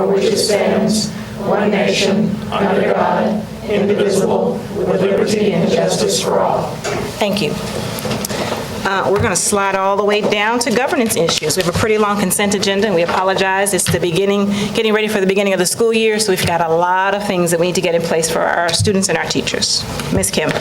for which it stands, one nation, under God, indivisible, with liberty and justice for all. Thank you. We're going to slide all the way down to governance issues. We have a pretty long consent agenda, and we apologize. It's the beginning, getting ready for the beginning of the school year, so we've got a lot of things that we need to get in place for our students and our teachers. Ms. Kim.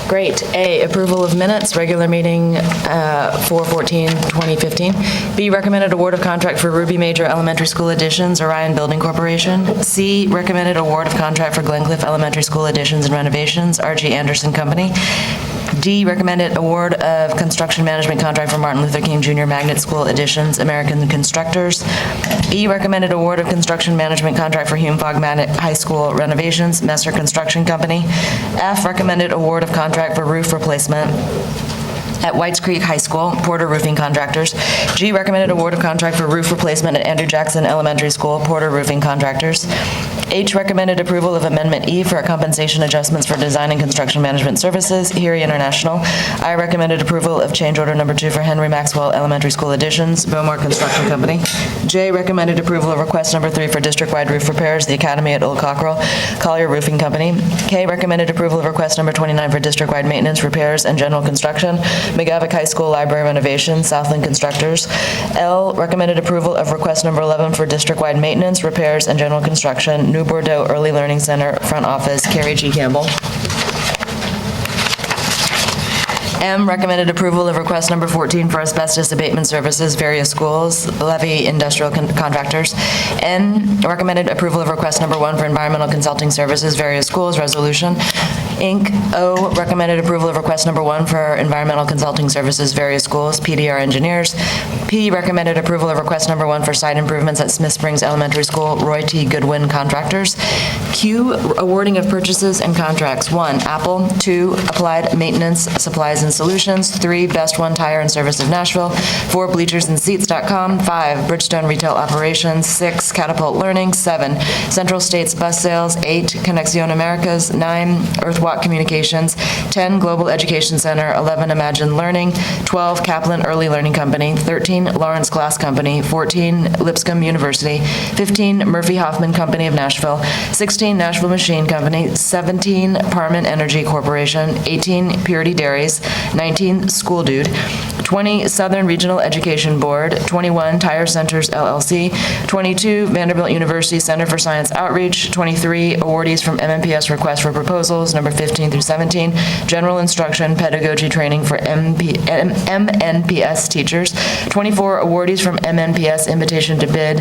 Great. A, approval of minutes, regular meeting 4/14/2015. B, recommended award of contract for Ruby Major Elementary School additions, Orion Building Corporation. C, recommended award of contract for Glencliff Elementary School additions and renovations, R.G. Anderson Company. D, recommended award of construction management contract for Martin Luther King Jr. Magnet School additions, American Constructors. E, recommended award of construction management contract for Hume-Fogg Magnet High School renovations, Messer Construction Company. F, recommended award of contract for roof replacement at Whites Creek High School, Porter Roofing Contractors. G, recommended award of contract for roof replacement at Andrew Jackson Elementary School, Porter Roofing Contractors. H, recommended approval of Amendment E for compensation adjustments for design and construction management services, Erie International. I, recommended approval of change order number 2 for Henry Maxwell Elementary School additions, Bowmore Construction Company. J, recommended approval of request number 3 for district-wide roof repairs, the Academy at Old Cockerell, Collier Roofing Company. K, recommended approval of request number 29 for district-wide maintenance, repairs, and general construction, McGavock High School Library renovation, Southland Constructors. L, recommended approval of request number 11 for district-wide maintenance, repairs, and general construction, New Bordeaux Early Learning Center, front office, Carrie G. Campbell. M, recommended approval of request number 14 for asbestos abatement services, various schools, Levy Industrial Contractors. N, recommended approval of request number 1 for environmental consulting services, various schools, resolution, Inc. O, recommended approval of request number 1 for environmental consulting services, various schools, PDR engineers. P, recommended approval of request number 1 for site improvements at Smith Springs Elementary School, Roy T. Goodwin Contractors. Q, awarding of purchases and contracts. 1, Apple. 2, Applied Maintenance Supplies and Solutions. 3, Best One Tire and Service of Nashville. 4, BleachersandSeats.com. 5, Bridgestone Retail Operations. 6, Catapult Learning. 7, Central States Bus Sales. 8, Conexión Americas. 9, Earthwalk Communications. 10, Global Education Center. 11, Imagine Learning. 12, Kaplan Early Learning Company. 13, Lawrence Glass Company. 14, Lipscomb University. 15, Murphy Hoffman Company of Nashville. 16, Nashville Machine Company. 17, Parman Energy Corporation. 18, Purity Dairies. 19, School Dude. 20, Southern Regional Education Board. 21, Tire Centers LLC. 22, Vanderbilt University Center for Science Outreach. 23, awardees from MNPS request for proposals, number 15 through 17, General Instruction Pedagogy Training for MNPS teachers. 24, awardees from MNPS Invitation to Bid,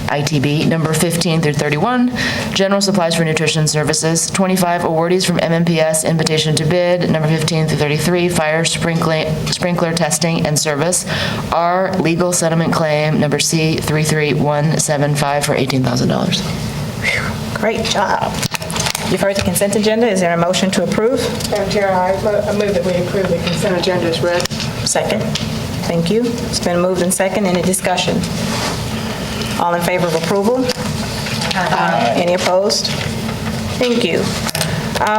ITB, number 15 through 31, General Supplies for Nutrition Services. 25, awardees from MNPS Invitation to Bid, number 15 through 33, Fire Sprinkler Testing and Service. R, Legal Settlement Claim, number C, 33175 for $18,000. Great job. You've heard the consent agenda. Is there a motion to approve? Madam Chair, I move that we approve the consent agenda as read. Second. Thank you. It's been moved and second. Any discussion? All in favor of approval? Aye. Any opposed? Thank you.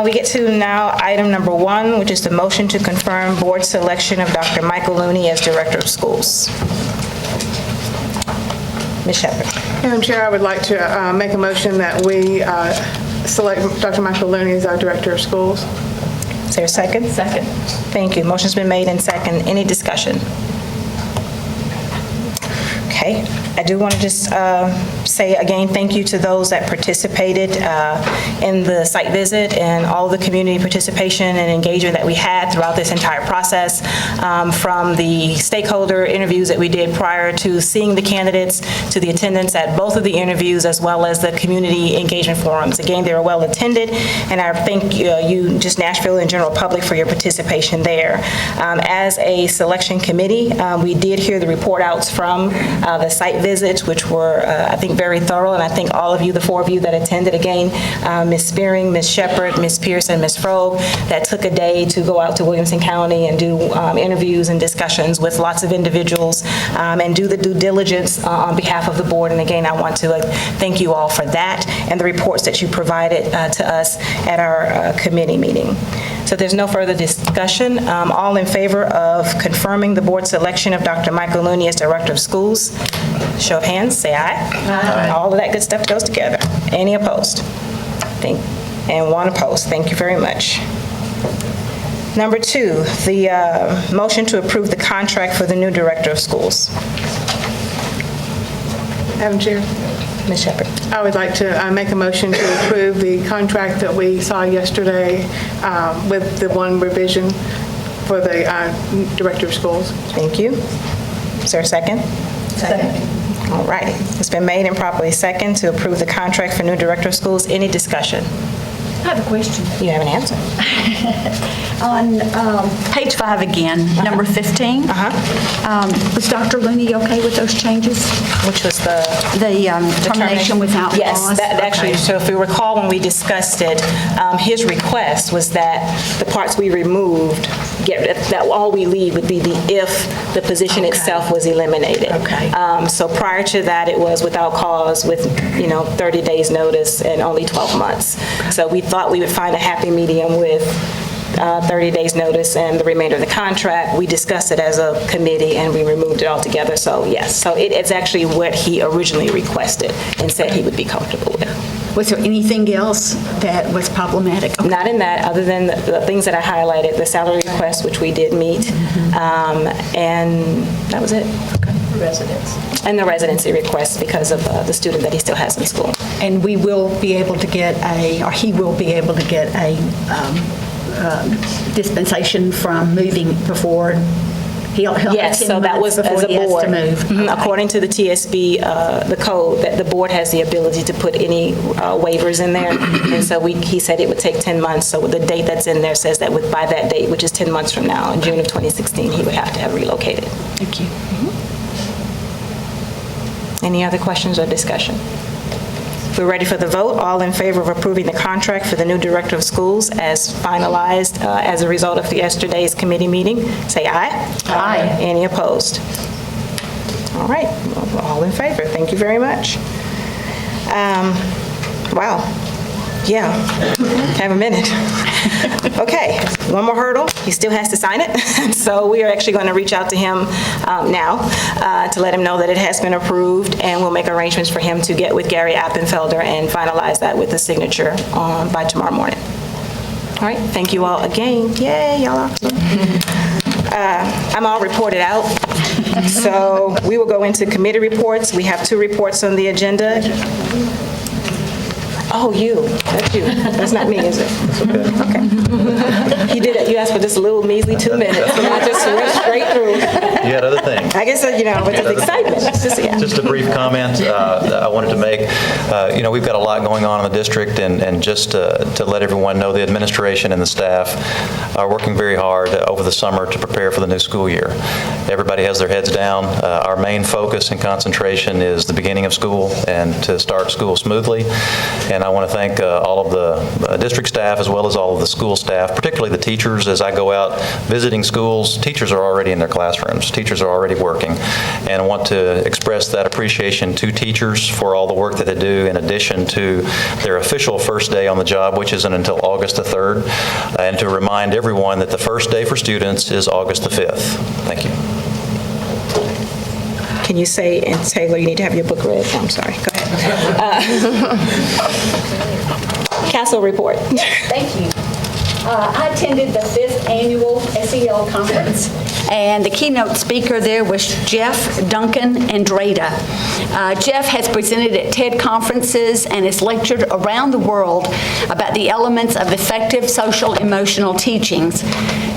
We get to now item number 1, which is the motion to confirm board selection of Dr. Michael Looney as Director of Schools. Ms. Shepherd. Madam Chair, I would like to make a motion that we select Dr. Michael Looney as our Director of Schools. Is there a second? Second. Thank you. Motion's been made and second. Any discussion? Okay. I do want to just say again, thank you to those that participated in the site visit and all the community participation and engagement that we had throughout this entire process, from the stakeholder interviews that we did prior to seeing the candidates, to the attendance at both of the interviews, as well as the community engagement forums. Again, they were well attended, and I thank you, just Nashville and general public, for your participation there. As a selection committee, we did hear the report outs from the site visits, which were, I think, very thorough, and I think all of you, the 4 of you that attended, again, Ms. Spearing, Ms. Shepherd, Ms. Pierce, and Ms. Frobe, that took a day to go out to Williamson County and do interviews and discussions with lots of individuals and do the due diligence on behalf of the board. And again, I want to thank you all for that and the reports that you provided to us at our committee meeting. So there's no further discussion. All in favor of confirming the board selection of Dr. Michael Looney as Director of Schools? Show of hands, say aye. Aye. All of that good stuff goes together. Any opposed? And one opposed. Thank you very much. Number 2, the motion to approve the contract for the new director of schools. Madam Chair, Ms. Shepherd. I would like to make a motion to approve the contract that we saw yesterday with the one revision for the director of schools. Thank you. Is there a second? Second. All righty. It's been made and properly second to approve the contract for new director of schools. Any discussion? I have a question. You have an answer? On page 5 again, number 15. Was Dr. Looney okay with those changes? Which was the Termination without Yes, cause? that actually, so if you recall when we discussed it, his request was that the parts we removed, that all we leave would be the if the position itself was eliminated. Okay. So prior to that, it was without cause with, 30 days notice and only 12 months. So we thought we would find a happy medium with 30 days notice and the remainder of the contract. We discussed it as a committee and we removed it altogether. So yes, so it's actually what he originally requested and said he would be comfortable with. Was there anything else that was problematic? Not in that, other than the things that I highlighted, the salary request, which we did meet, and that was it. Residents. And the residency request because of the student that he still has in school. And we will be able to get or he will be able to get a dispensation from moving before he'll have 10 Yes, so that was months as a before he has board. to move. Mhm, Okay. According to the TSB, the code, that the board has the ability to put any waivers in there. And so he said it would take 10 months. So the date that's in there says that by that date, which is 10 months from now, in June of 2016, he would have to have relocated. Thank you. Any other questions or discussion? We're ready for the vote. All in favor of approving the contract for the new director of schools as finalized as a result of yesterday's committee meeting, say aye. Aye. Any opposed? All right, all in favor. Thank you very much. Wow. Yeah, have a minute. Okay, one more hurdle. He still has to sign it. So we are actually going to reach out to him now to let him know that it has been approved, and we'll make arrangements for him to get with Gary Appenfelder and finalize that with the signature by tomorrow morning. All right, thank you all again. Yay, y'all are awesome. I'm all reported out. So we will go into committee reports. We have 2 reports on the agenda. Oh, you. That's you. That's not me, is it? Okay. You did it. You asked for just a little measly 2 minutes, and I just went straight through. You had other things. I guess, with the excitement. Just a brief comment I wanted to make. We've got a lot going on in the district, and just to let everyone know, the administration and the staff are working very hard over the summer to prepare for the new school year. Everybody has their heads down. Our main focus and concentration is the beginning of school and to start school smoothly. And I want to thank all of the district staff as well as all of the school staff, particularly the teachers. As I go out visiting schools, teachers are already in their classrooms. Teachers are already working. And I want to express that appreciation to teachers for all the work that they do in addition to their official first day on the job, which isn't until August the 3rd, and to remind everyone that the first day for students is August the 5th. Thank you. Can you say, and Taylor, you need to have your book read. I'm sorry. Go ahead. Castle report. Thank you. I attended the 5th annual SEL conference, and the keynote speaker there was Jeff Duncan Andrada. Jeff has presented at TED conferences and has lectured around the world about the elements of effective social emotional teachings.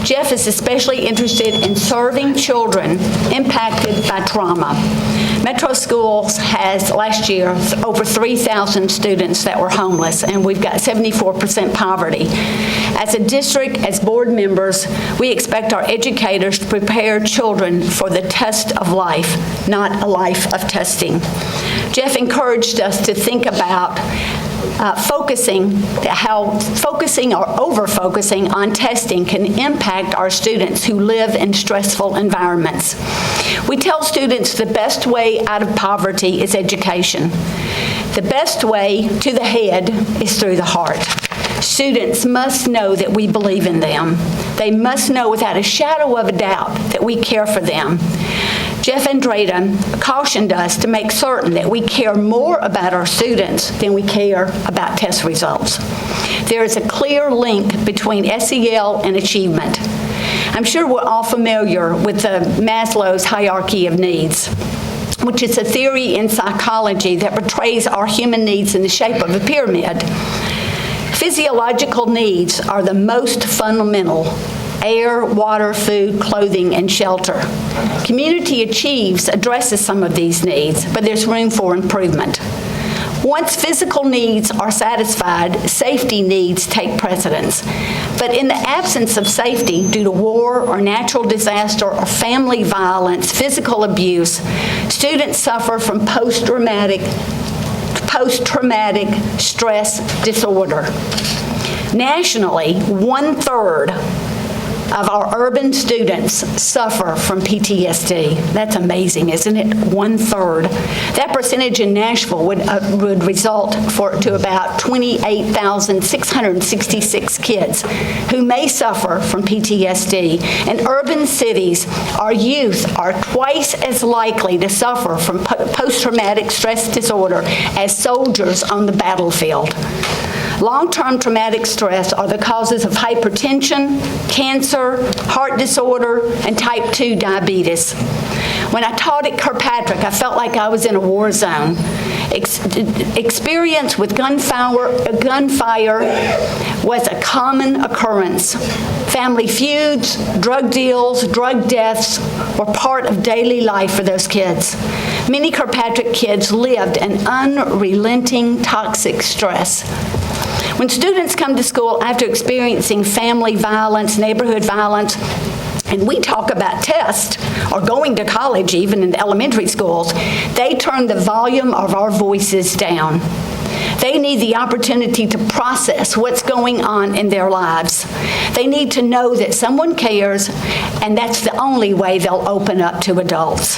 Jeff is especially interested in serving children impacted by trauma. Metro Schools has last year over 3,000 students that were homeless, and we've got 74% poverty. As a district, as board members, we expect our educators to prepare children for the test of life, not a life of testing. Jeff encouraged us to think about focusing or over-focusing on testing can impact our students who live in stressful environments. We tell students the best way out of poverty is education. The best way to the head is through the heart. Students must know that we believe in them. They must know without a shadow of a doubt that we care for them. Jeff Andrada cautioned us to make certain that we care more about our students than we care about test results. There is a clear link between SEL and achievement. I'm sure we're all familiar with the Maslow's hierarchy of needs, which is a theory in psychology that portrays our human needs in the shape of a pyramid. Physiological needs are the most fundamental: air, water, food, clothing, and shelter. Community Achieves addresses some of these needs, but there's room for improvement. Once physical needs are satisfied, safety needs take precedence. But in the absence of safety due to war or natural disaster or family violence, physical abuse, students suffer from post-traumatic stress disorder. Nationally, 1/3 of our urban students suffer from PTSD. That's amazing, isn't it? 1/3. That percentage in Nashville would result to about 28,666 kids who may suffer from PTSD. In urban cities, our youth are twice as likely to suffer from post-traumatic stress disorder as soldiers on the battlefield. Long-term traumatic stress are the causes of hypertension, cancer, heart disorder, and type 2 diabetes. When I taught at Kirkpatrick, I felt like I was in a war zone. Experience with gunfire was a common occurrence. Family feuds, drug deals, drug deaths were part of daily life for those kids. Many Kirkpatrick kids lived in unrelenting toxic stress. When students come to school after experiencing family violence, neighborhood violence, and we talk about tests, or going to college even in elementary schools, they turn the volume of our voices down. They need the opportunity to process what's going on in their lives. They need to know that someone cares, and that's the only way they'll open up to adults.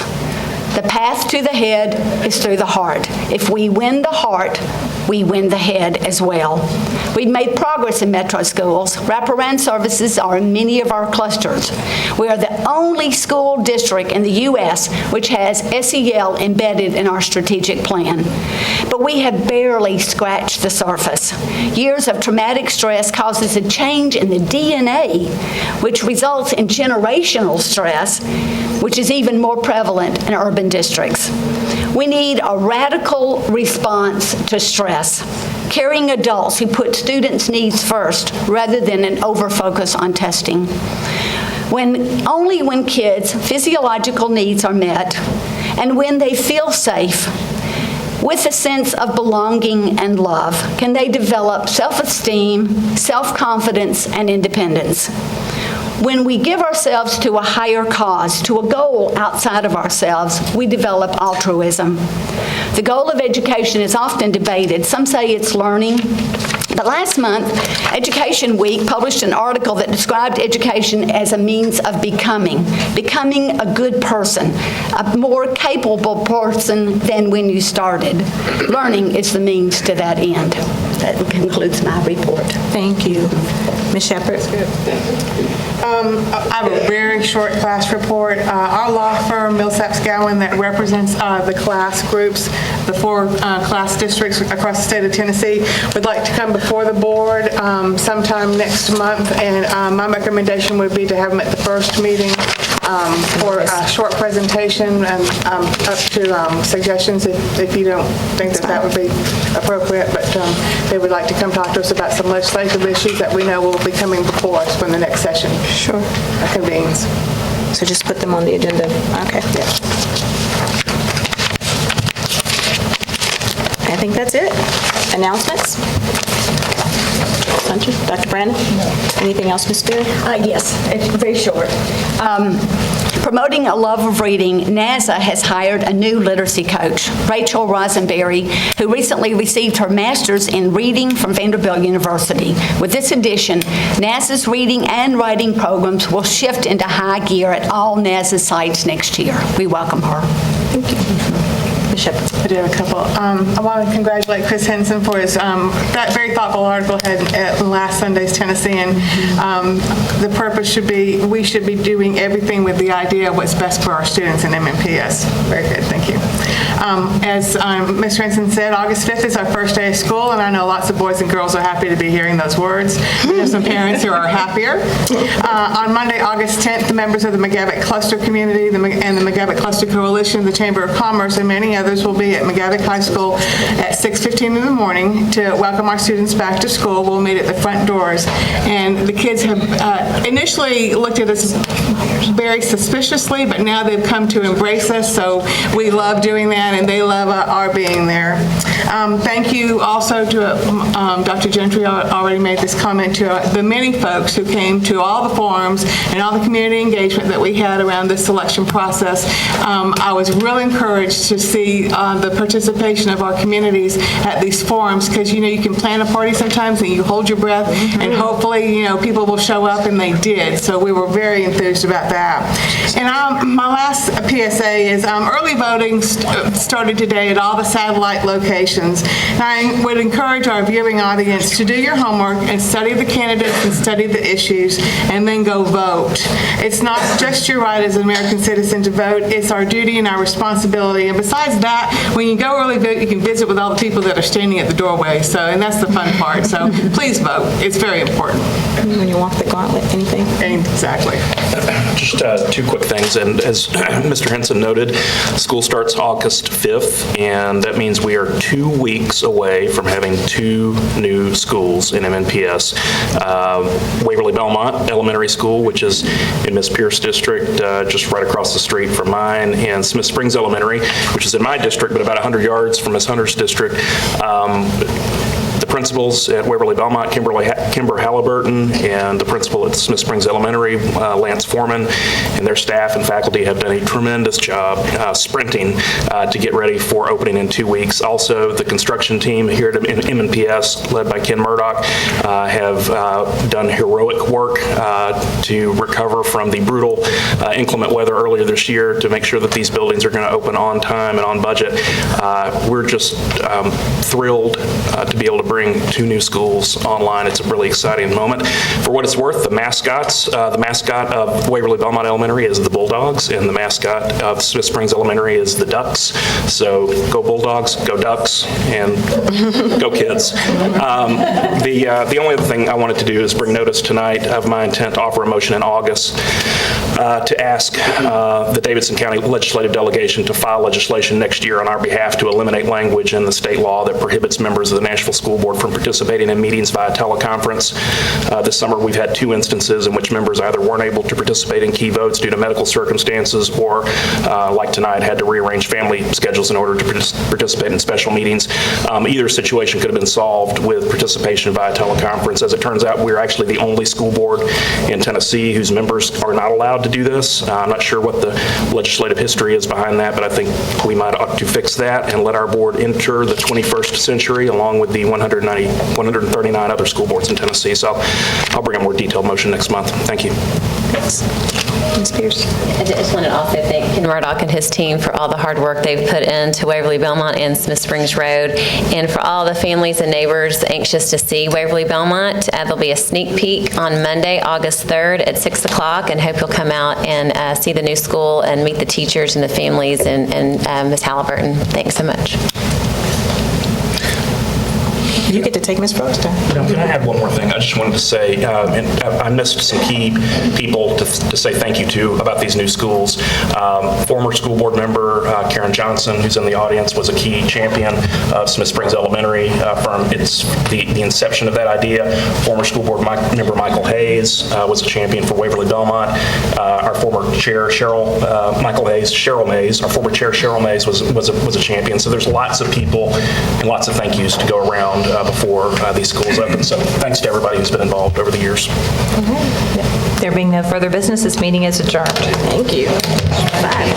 The path to the head is through the heart. If we win the heart, we win the head as well. We've made progress in metro schools. Wraparound services are in many of our clusters. We are the only school district in the U.S. which has SEL embedded in our strategic plan. But we have barely scratched the surface. Years of traumatic stress causes a change in the DNA, which results in generational stress, which is even more prevalent in urban districts. We need a radical response to stress, caring adults who put students' needs first rather than an over-focus on testing. Only when kids' physiological needs are met and when they feel safe with a sense of belonging and love can they develop self-esteem, self-confidence, and independence. When we give ourselves to a higher cause, to a goal outside of ourselves, we develop altruism. The goal of education is often debated. Some say it's learning. But last month, Education Week published an article that described education as a means of becoming a good person, a more capable person than when you started. Learning is the means to that end. That concludes my report. Thank you. Ms. Shepherd? I have a very short class report. Our law firm, Millsaps Gowan, that represents the class groups, the 4 class districts across the state of Tennessee, would like to come before the board sometime next month, and my recommendation would be to have them at the first meeting for a short presentation and up to suggestions if you don't think that would be appropriate, but they would like to come talk to us about some legislative issues that we know will be coming before us when the next session convenes. So just put them on the agenda. Okay. Yeah. I think that's it. Announcements? Dr. Brandon? Anything else, Ms. Spear? Yes, it's very short. Promoting a love of reading, NASA has hired a new literacy coach, Rachel Rosenberry, who recently received her master's in reading from Vanderbilt University. With this addition, NASA's reading and writing programs will shift into high gear at all NASA sites next year. We welcome her. Thank you. Bishop. I do have a couple. I want to congratulate Chris Henson for his that very thoughtful article at last Sunday's Tennessean. The purpose should be, we should be doing everything with the idea of what's best for our students in MNPS. Very good, thank you. As Mr. Henson said, August 5th is our first day of school, and I know lots of boys and girls are happy to be hearing those words. We have some parents who are happier. On Monday, August 10th, the members of the McGavock Cluster Community and the McGavock Cluster Coalition, the Chamber of Commerce, and many others will be at McGavock High School at 6:15 in the morning to welcome our students back to school. We'll meet at the front doors. And the kids have initially looked at us very suspiciously, but now they've come to embrace us, so we love doing that, and they love our being there. Thank you also to Dr. Gentry already made this comment, to the many folks who came to all the forums and all the community engagement that we had around this selection process. I was really encouraged to see the participation of our communities at these forums, because you can plan a party sometimes and you hold your breath, and hopefully people will show up, and they did. So we were very enthused about that. And my last PSA is early voting started today at all the satellite locations. And I would encourage our viewing audience to do your homework and study the candidates and study the issues, and then go vote. It's not just your right as an American citizen to vote, it's our duty and our responsibility. And besides that, when you go early vote, you can visit with all the people that are standing at the doorway. And that's the fun part. So please vote. It's very important. When you walk the gauntlet, anything? Exactly. Just two quick things. And as Mr. Henson noted, school starts August 5th, and that means we are 2 weeks away from having 2 new schools in MNPS. Waverly Belmont Elementary School, which is in Miss Pierce District, just right across the street from mine, and Smith Springs Elementary, which is in my district, but about 100 yards from Miss Hunter's district. The principals at Waverly Belmont, Kimber Halliburton, and the principal at Smith Springs Elementary, Lance Foreman, and their staff and faculty have done a tremendous job sprinting to get ready for opening in 2 weeks. Also, the construction team here at MNPS, led by Ken Murdoch, have done heroic work to recover from the brutal inclement weather earlier this year to make sure that these buildings are going to open on time and on budget. We're just thrilled to be able to bring 2 new schools online. It's a really exciting moment. For what it's worth, the mascot of Waverly Belmont Elementary is the Bulldogs, and the mascot of Smith Springs Elementary is the Ducks. So go Bulldogs, go Ducks, and go kids. The only other thing I wanted to do is bring notice tonight of my intent to offer a motion in August to ask the Davidson County Legislative Delegation to file legislation next year on our behalf to eliminate language in the state law that prohibits members of the Nashville School Board from participating in meetings via teleconference. This summer, we've had 2 instances in which members either weren't able to participate in key votes due to medical circumstances, or, like tonight, had to rearrange family schedules in order to participate in special meetings. Either situation could have been solved with participation via teleconference. As it turns out, we're actually the only school board in Tennessee whose members are not allowed to do this. I'm not sure what the legislative history is behind that, but I think we might ought to fix that and let our board enter the 21st century along with the 139 other school boards in Tennessee. So I'll bring a more detailed motion next month. Thank you. Ms. Pierce. I just want to also thank Ken Murdoch and his team for all the hard work they've put into Waverly Belmont and Smith Springs Road, and for all the families and neighbors anxious to see Waverly Belmont. There'll be a sneak peek on Monday, August 3rd at 6 o'clock, and hope you'll come out and see the new school and meet the teachers and the families and Ms. Halliburton. Thanks so much. You get to take Ms. Foster. Can I add one more thing? I just wanted to say, and I missed some key people to say thank you to about these new schools. Former school board member Karen Johnson, who's in the audience, was a key champion of Smith Springs Elementary from the inception of that idea. Former school board member Michael Hayes was a champion for Waverly Belmont. Our former chair Cheryl Mays, our former chair Cheryl Mays was a champion. So there's lots of people and lots of thank yous to go around before these schools open. So thanks to everybody who's been involved over the years. There being no further business, this meeting is adjourned. Thank you. Bye.